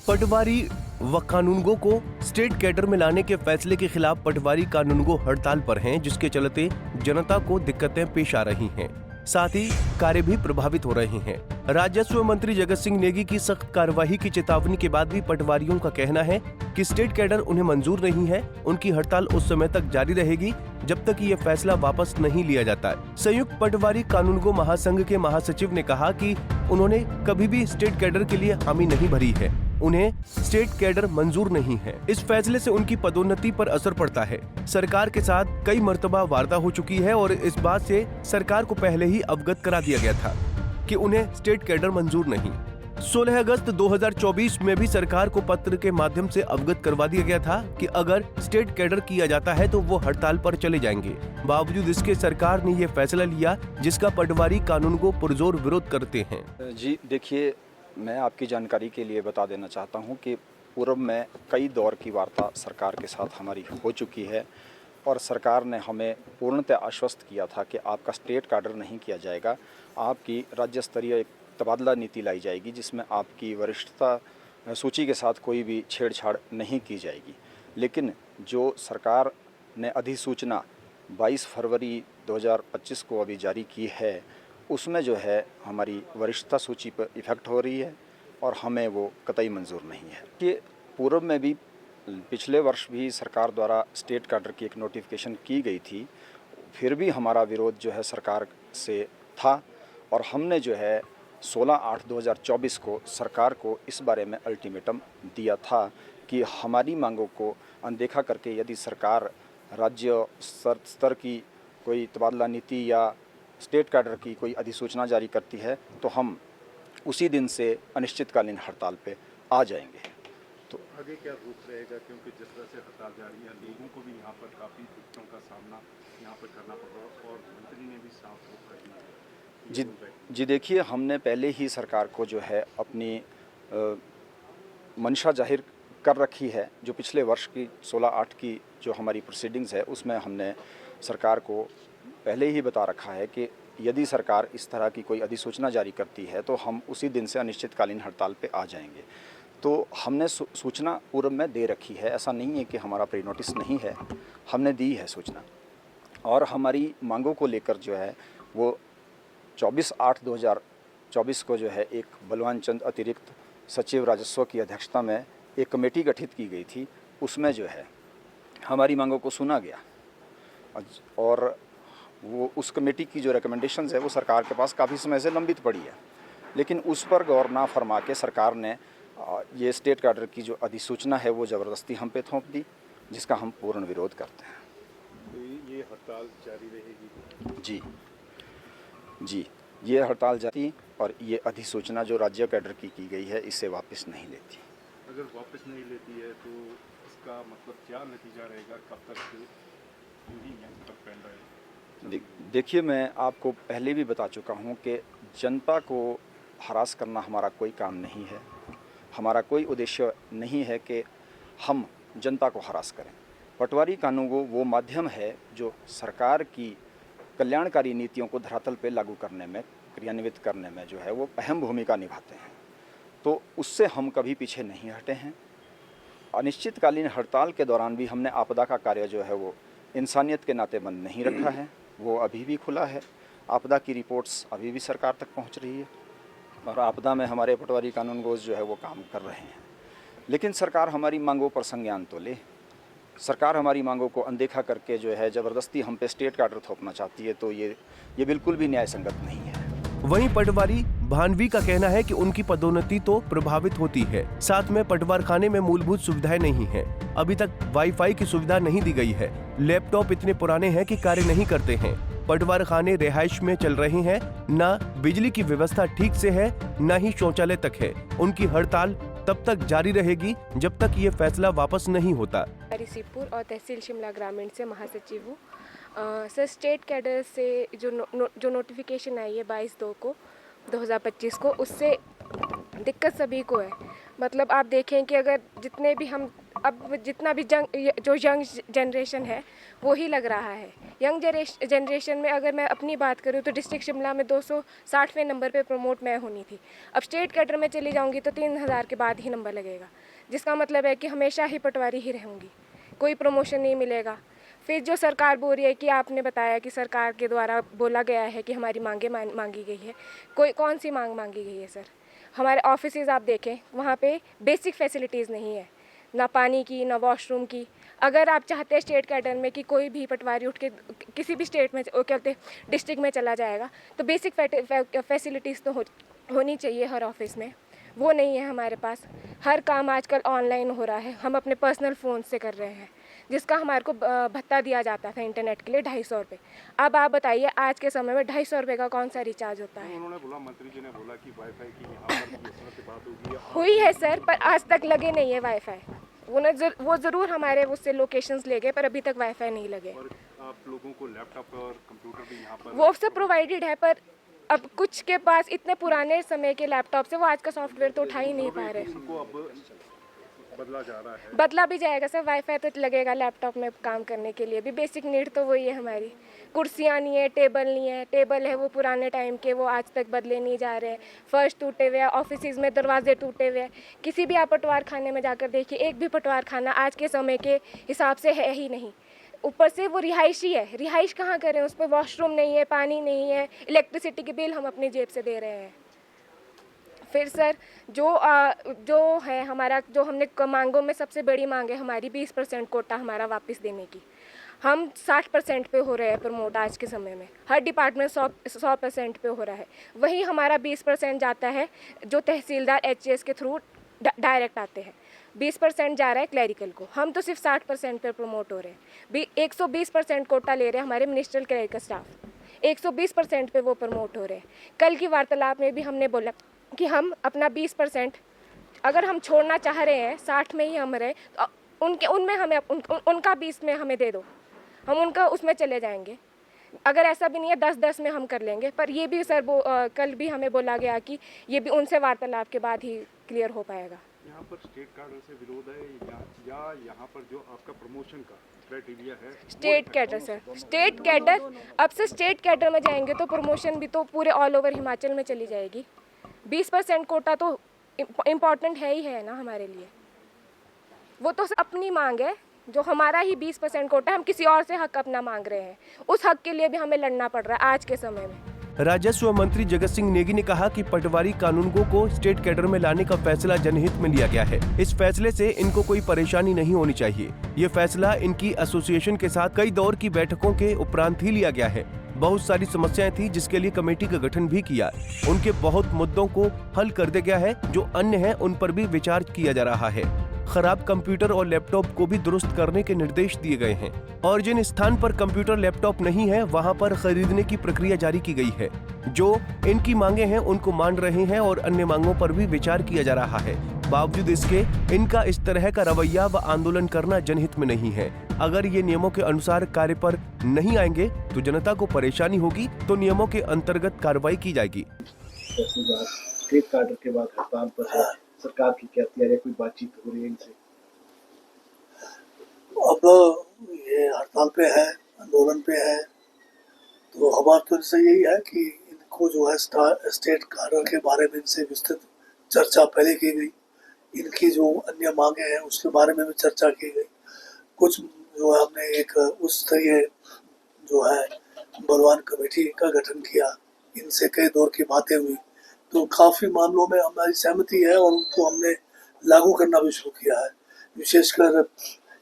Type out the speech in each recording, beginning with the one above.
पटवारी व कानूनगो को state cadre में लाने के फैसले के खिलाफ पटवारी कानूनगो हड़ताल पर हैं, जिसके चलते जनता को दिक्कतें पेश आ रही हैं। साथ ही कार्य भी प्रभावित हो रहे हैं। राजस्व मंत्री जगत सिंह नेगी की सख्त कार्रवाई की चेतावनी के बाद भी पटवारियों का कहना है कि स्टेट कैडर उन्हें मंजूर नहीं है। उनकी हड़ताल उस समय तक जारी रहेगी जब तक ये फैसला वापस नहीं लिया जाता है। संयुक्त पटवारी कानूनगो महासंघ के महासचिव ने कहा कि उन्होंने कभी भी स्टेट कैडर के लिए हामी नहीं भरी है। उन्हें स्टेट कैडर मंजूर नहीं है। इस फैसले से उनकी पदोन्नति पर असर पड़ता है। सरकार के साथ कई मर्तबा वार्ता हो चुकी है और इस बात से सरकार को पहले ही अवगत करा दिया गया था कि उन्हें स्टेट कैडर मंजूर नहीं। 16 अगस्त 2024 में भी सरकार को पत्र के माध्यम से अवगत करवा दिया गया था कि अगर स्टेट कैडर किया जाता है तो वो हड़ताल पर चले जाएंगे। बावजूद इसके सरकार ने ये फैसला लिया, जिसका पटवारी कानून को पुरजोर विरोध करते हैं। जी देखिए, मैं आपकी जानकारी के लिए बता देना चाहता हूं कि पूर्व में कई दौर की वार्ता सरकार के साथ हमारी हो चुकी है और सरकार ने हमें पूर्णतः आश्वस्त किया था कि आपका स्टेट कैडर नहीं किया जाएगा, आपकी राज्य स्तरीय एक तबादला नीति लाई जाएगी जिसमें आपकी वरिष्ठता सूची के साथ कोई भी छेड़छाड़ नहीं की जाएगी। लेकिन जो सरकार ने अधिसूचना 22 फरवरी 2025 को अभी जारी की है, उसमें जो है हमारी वरिष्ठता सूची पर इफ़ेक्ट हो रही है और हमें वो कतई मंजूर नहीं है। कि पूर्व में भी पिछले वर्ष भी सरकार द्वारा स्टेट कैडर की एक नोटिफिकेशन की गई थी, फिर भी हमारा विरोध जो है सरकार से था और हमने जो है 16/8/2024 को सरकार को इस बारे में अल्टीमेटम दिया था कि हमारी मांगों को अनदेखा करके यदि सरकार राज्य स्तर की कोई तबादला नीति या स्टेट कैडर की कोई अधिसूचना जारी करती है तो हम उसी दिन से अनिश्चितकालीन हड़ताल पे आ जाएंगे। तो आगे क्या रूप रहेगा, क्योंकि जिस तरह से हड़ताल जारी है, लोगों को भी यहाँ पर काफ़ी दिक्कतों का सामना यहाँ पर करना पड़ रहा है और मंत्री ने भी साफ रोक कर दी है। जी देखिए, हमने पहले ही सरकार को जो है अपनी मंशा जाहिर कर रखी है। जो पिछले वर्ष की 16/8 की जो हमारी प्रोसीडिंग्स है उसमें हमने सरकार को पहले ही बता रखा है कि यदि सरकार इस तरह की कोई अधिसूचना जारी करती है तो हम उसी दिन से अनिश्चितकालीन हड़ताल पे आ जाएंगे। तो हमने सूचना पूर्व में दे रखी है, ऐसा नहीं है कि हमारा प्री नोटिस नहीं है, हमने दी है सूचना। और हमारी मांगों को लेकर जो है वो 24/8/2024 को जो है एक बलवान चंद अतिरिक्त सचिव राजस्व की अध्यक्षता में एक कमेटी गठित की गई थी। उसमें जो है हमारी मांगों को सुना गया और वो उस कमेटी की जो रिकमेंडेशंस है वो सरकार के पास काफ़ी समय से लंबित पड़ी है, लेकिन उस पर गौर ना फरमा के सरकार ने ये स्टेट कैडर की जो अधिसूचना है वो ज़बरदस्ती हम पे थोप दी, जिसका हम पूर्ण विरोध करते हैं। तो ये हड़ताल जारी रहेगी? जी, ये हड़ताल जारी और ये अधिसूचना जो राज्य कैडर की गई है इसे वापस नहीं लेती। अगर वापस नहीं लेती है तो इसका मतलब क्या नतीजा रहेगा, कब तक पेंड रहेगा? देखिए, मैं आपको पहले भी बता चुका हूँ कि जनता को हरास करना हमारा कोई काम नहीं है। हमारा कोई उद्देश्य नहीं है कि हम जनता को हरास करें। पटवारी कानून वो माध्यम है जो सरकार की कल्याणकारी नीतियों को धरातल पे लागू करने में, क्रियान्वित करने में जो है वो अहम भूमिका निभाते हैं। तो उससे हम कभी पीछे नहीं हटे हैं। अनिश्चितकालीन हड़ताल के दौरान भी हमने आपदा का कार्य जो है वो इंसानियत के नाते बंद नहीं रखा है, वो अभी भी खुला है। आपदा की रिपोर्ट्स अभी भी सरकार तक पहुंच रही है और आपदा में हमारे पटवारी कानूनगोज़ जो है वो काम कर रहे हैं। लेकिन सरकार हमारी मांगों पर संज्ञान तो ले। सरकार हमारी मांगों को अनदेखा करके जो है ज़बरदस्ती हम पे स्टेट कैडर थोपना चाहती है, तो ये बिल्कुल भी न्याय संगत नहीं है। वहीं पटवारी भानवी का कहना है कि उनकी पदोन्नति तो प्रभावित होती है, साथ में पटवारखाने में मूलभूत सुविधाएं नहीं है। अभी तक वाईफाई की सुविधा नहीं दी गई है। लैपटॉप इतने पुराने हैं कि कार्य नहीं करते हैं। पटवारखाने रिहाइश में चल रहे हैं, न बिजली की व्यवस्था ठीक से है, न ही शौचालय तक है। उनकी हड़ताल तब तक जारी रहेगी जब तक ये फैसला वापस नहीं होता। रिसीपुर और तहसील शिमला ग्रामीण से महासचिव हूँ। सर, स्टेट कैडर से जो नोटिफिकेशन आई है 22/2 को 2025 को, उससे दिक्कत सभी को है। मतलब आप देखें कि अगर जितने भी हम अब जितना भी जो यंग जनरेशन है वो ही लग रहा है। यंग जनरेशन में अगर मैं अपनी बात करूँ तो डिस्ट्रिक्ट शिमला में 260वें नंबर पे प्रमोट मैं होनी थी। अब स्टेट कैडर में चली जाऊँगी तो 3000 के बाद ही नंबर लगेगा, जिसका मतलब है कि हमेशा ही पटवारी ही रहूँगी, कोई प्रमोशन नहीं मिलेगा। फिर जो सरकार बोल रही है कि आपने बताया कि सरकार के द्वारा बोला गया है कि हमारी मांगें मांगी गई है, कौन सी मांग मांगी गई है सर? हमारे ऑफिसेज आप देखें, वहाँ पे बेसिक फैसिलिटीज़ नहीं है, ना पानी की ना वॉशरूम की। अगर आप चाहते हैं स्टेट कैडर में कि कोई भी पटवारी उठ के किसी भी स्टेट में कहते डिस्ट्रिक्ट में चला जाएगा, तो बेसिक फैसिलिटीज़ तो होनी चाहिए हर ऑफिस में, वो नहीं है हमारे पास। हर काम आजकल ऑनलाइन हो रहा है, हम अपने पर्सनल फ़ोन से कर रहे हैं, जिसका हमारे को भत्ता दिया जाता था इंटरनेट के लिए 250 रुपये। अब आप बताइए आज के समय में 250 रुपये का कौन सा रिचार्ज होता है? उन्होंने बोला, मंत्री जी ने बोला कि वाईफाई की यहाँ पर भी इस तरह से बात होगी। हुई है सर, पर आज तक लगे नहीं है वाईफाई। वो ज़रूर हमारे उससे लोकेशंस ले गए, पर अभी तक वाईफाई नहीं लगे। और आप लोगों को लैपटॉप और कंप्यूटर भी यहाँ पर वो सब प्रोवाइडेड है, पर अब कुछ के पास इतने पुराने समय के लैपटॉप से वो आज का सॉफ्टवेयर तो उठा ही नहीं पा रहे। उनको अब बदला जा रहा है। बदला भी जाएगा सर, वाईफाई तो लगेगा लैपटॉप में काम करने के लिए भी। बेसिक नीड तो वही है हमारी। कुर्सियाँ नहीं है, टेबल नहीं है, टेबल है वो पुराने टाइम के, वो आज तक बदले नहीं जा रहे हैं। फर्श टूटे हुए हैं, ऑफिस में दरवाजे टूटे हुए हैं। किसी भी आप पटवार खाने में जाकर देखिए, एक भी पटवार खाना आज के समय के हिसाब से है ही नहीं। ऊपर से वो रिहाइशी है, रिहाइश कहाँ करें, उस पर वॉशरूम नहीं है, पानी नहीं है, इलेक्ट्रिसिटी की बिल हम अपनी जेब से दे रहे हैं। फिर सर जो है हमारा, जो हमने मांगों में सबसे बड़ी मांग है हमारी 20% कोटा हमारा वापस देने की। हम 60% पे हो रहे हैं प्रमोट आज के समय में, हर डिपार्टमेंट 100% पे हो रहा है। वही हमारा 20% जाता है जो तहसीलदार HAS के थ्रू डायरेक्ट आते हैं। 20% जा रहा है क्लैरिकल को, हम तो सिर्फ 60% पे प्रमोट हो रहे हैं। 120% कोटा ले रहे हैं हमारे मिनिस्ट्रियल क्लैरिकल स्टाफ, 120% पे वो प्रमोट हो रहे हैं। कल की वार्तालाप में भी हमने बोला कि हम अपना 20% अगर हम छोड़ना चाह रहे हैं, 60 में ही हम रहे, तो उनमें हमें उनका 20 में हमें दे दो, हम उनका उसमें चले जाएंगे। अगर ऐसा भी नहीं है 10-10 में हम कर लेंगे। पर ये भी सर कल भी हमें बोला गया कि ये भी उनसे वार्तालाप के बाद ही क्लियर हो पाएगा। यहाँ पर स्टेट कैडर से विरोध है या यहाँ पर जो आपका प्रमोशन का क्राइटेरिया है? State cadre sir, state cadre, अब से स्टेट कैडर में जाएंगे तो प्रमोशन भी तो पूरे ऑल ओवर हिमाचल में चली जाएगी। 20% कोटा तो इम्पॉर्टेंट है ही है ना हमारे लिए। वो तो अपनी मांग है, जो हमारा ही 20% कोटा है, हम किसी और से हक अपना मांग रहे हैं। उस हक के लिए भी हमें लड़ना पड़ रहा है आज के समय में। राजस्व मंत्री जगत सिंह नेगी ने कहा कि पटवारी कानूनगो को स्टेट कैडर में लाने का फैसला जनहित में लिया गया है। इस फैसले से इनको कोई परेशानी नहीं होनी चाहिए। ये फैसला इनकी एसोसिएशन के साथ कई दौर की बैठकों के उपरांत ही लिया गया है। बहुत सारी समस्याएं थी जिसके लिए कमेटी का गठन भी किया। उनके बहुत मुद्दों को हल कर दिया गया है, जो अन्य हैं उन पर भी विचार किया जा रहा है। खराब कंप्यूटर और लैपटॉप को भी दुरुस्त करने के निर्देश दिए गए हैं और जिन स्थान पर कंप्यूटर लैपटॉप नहीं है वहां पर खरीदने की प्रक्रिया जारी की गई है। जो इनकी मांगे हैं उनको मान रहे हैं और अन्य मांगों पर भी विचार किया जा रहा है। बावजूद इसके इनका इस तरह का रवैया व आंदोलन करना जनहित में नहीं है। अगर ये नियमों के अनुसार कार्य पर नहीं आएंगे तो जनता को परेशानी होगी, तो नियमों के अंतर्गत कार्रवाई की जाएगी। स्टेट कैडर के बाद हड़ताल पर है, सरकार की क्या तैयारी, कोई बातचीत हो रही है इनसे? अब ये हड़ताल पे है, आंदोलन पे है, तो हमारा तो इनसे यही है कि इनको जो है स्टेट कैडर के बारे में इनसे विस्तृत चर्चा पहले की गई। इनकी जो अन्य मांगे हैं उसके बारे में भी चर्चा की गई। कुछ जो है हमने एक उस स्तरीय जो है बलवान कमेटी का गठन किया, इनसे कई दौर की बातें हुई, तो काफ़ी मामलों में हमारी सहमति है और उनको हमने लागू करना भी शुरू किया है। विशेषकर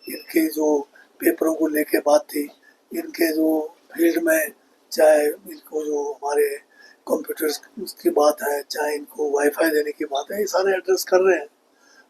इनके जो पेपरों को लेके बात थी, इनके जो फील्ड में चाहे इनको जो हमारे कंप्यूटर्स की बात है, चाहे इनको वाईफाई देने की बात है, ये सारे एड्रेस कर रहे हैं।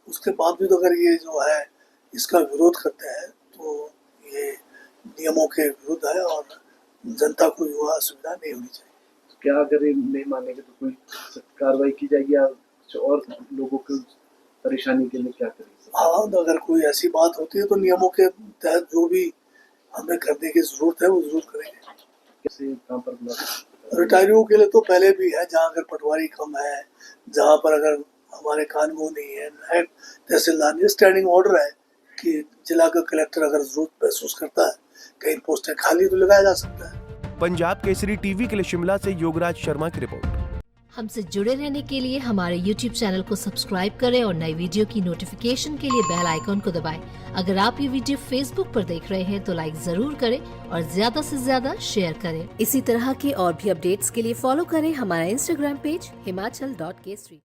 उसके बावजूद अगर ये जो है इसका विरोध करते हैं तो ये नियमों के विरुद्ध है और जनता को जो असुविधा नहीं होनी चाहिए। क्या अगर ये नहीं मानेंगे तो कोई कार्रवाई की जाएगी या कुछ और लोगों की परेशानी के लिए क्या करेंगे? हाँ, तो अगर कोई ऐसी बात होती है तो नियमों के तहत जो भी हमें करने की जरूरत है वो जरूर करेंगे। कैसे काम पर बुला? रिटायरियों के लिए तो पहले भी है, जहाँ अगर पटवारी कम है, जहाँ पर अगर हमारे कानून नहीं है, तहसीलदार नहीं, स्टैंडिंग ऑर्डर है कि जिला का कलेक्टर अगर जरूरत महसूस करता है कहीं पोस्टें खाली तो लगाया जा सकता है। पंजाब केसरी टीवी के लिए शिमला से योगराज शर्मा की रिपोर्ट। हमसे जुड़े रहने के लिए हमारे YouTube चैनल को सब्सक्राइब करें और नई वीडियो की नोटिफिकेशन के लिए बेल आइकॉन को दबाएं। अगर आप ये वीडियो Facebook पर देख रहे हैं तो लाइक जरूर करें और ज्यादा से ज्यादा शेयर करें। इसी तरह के और भी अपडेट्स के लिए फॉलो करें हमारा Instagram पेज himachal.kesri।